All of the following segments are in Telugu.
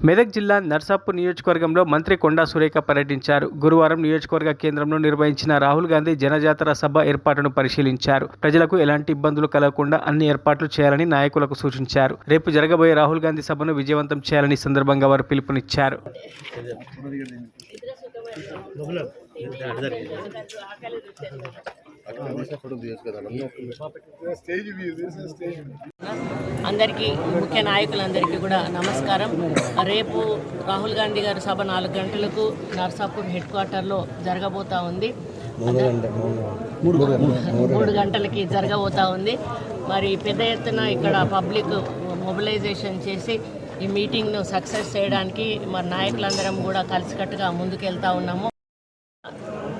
మెదక్ జిల్లా నర్సాపూర్ నియోజకవర్గంలో మంత్రి కొండా సురేఖ పర్యటించారు. గురువారం నియోజకవర్గ కేంద్రంలో నిర్వహించిన రాహుల్ గాంధీ జనజాతర సభ ఏర్పాటును పరిశీలించారు. ప్రజలకు ఎలాంటి ఇబ్బందులు కలగకుండా అన్ని ఏర్పాట్లు చేయాలని నాయకులకు సూచించారు. రేపు జరగబోయే రాహుల్ గాంధీ సభను విజయవంతం చేయాలని సందర్భంగా వారు పిలుపునిచ్చారు. అందరికీ ముఖ్య నాయకులందరికీ కూడా నమస్కారం. రేపు రాహుల్ గాంధీ గారి సభ 4 గంటలకు నర్సాపూర్ హెడ్ క్వార్టర్లో జరగబోతా ఉంది. 3 గంటలకి జరగబోతా ఉంది. మరి పెద్ద ఎత్తున ఇక్కడ పబ్లిక్ మొబిలైజేషన్ చేసి ఈ మీటింగ్ను సక్సెస్ చేయడానికి మరి నాయకులందరం కూడా కలిసికట్టుగా ముందుకెళ్తా ఉన్నాము.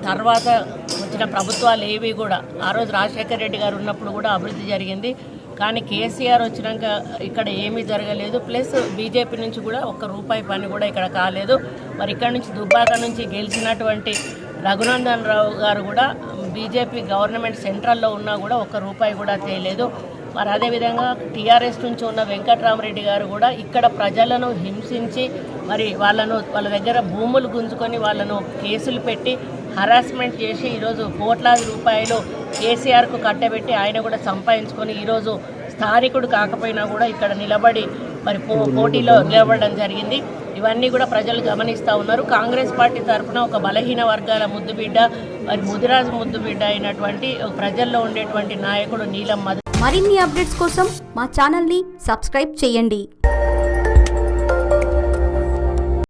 తర్వాత వచ్చిన ప్రభుత్వాలు ఏవి కూడా ఆ రోజు రాజశేఖర రెడ్డి గారు ఉన్నప్పుడు కూడా అభివృద్ధి జరిగింది. కానీ కేసీఆర్ వచ్చినాక ఇక్కడ ఏమీ జరగలేదు. ప్లస్ బీజేపీ నుంచి కూడా ₹1 పని కూడా ఇక్కడ కాలేదు. మరి ఇక్కడ నుంచి దుబ్బాక నుంచి గెలిచినటువంటి రఘునందన్ రావు గారు కూడా బీజేపీ గవర్నమెంట్ సెంట్రల్లో ఉన్నా కూడా ₹1 కూడా తేలేదు. మరి అదేవిధంగా టీఆర్ఎస్ నుంచి ఉన్న వెంకట్రామరెడ్డి గారు కూడా ఇక్కడ ప్రజలను హింసించి మరి వాళ్ళ దగ్గర భూములు గుంజుకొని వాళ్ళను కేసులు పెట్టి హరాస్మెంట్ చేసి ఈరోజు కోట్లాది రూపాయలు కేసీఆర్కు కట్టబెట్టి ఆయన కూడా సంపాదించుకొని ఈరోజు స్థానికుడు కాకపోయినా కూడా ఇక్కడ నిలబడి మరి పోటీలో నిలబడడం జరిగింది. ఇవన్నీ కూడా ప్రజలు గమనిస్తూ ఉన్నారు. కాంగ్రెస్ పార్టీ తరఫున ఒక బలహీన వర్గాల ముద్దుబిడ్డ మరి ముదిరాజు ముద్దుబిడ్డ అయినటువంటి ప్రజల్లో ఉండేటువంటి నాయకుడు నీలం మధు. మరిన్ని అప్డేట్స్ కోసం మా ఛానల్ని సబ్స్క్రైబ్ చేయండి.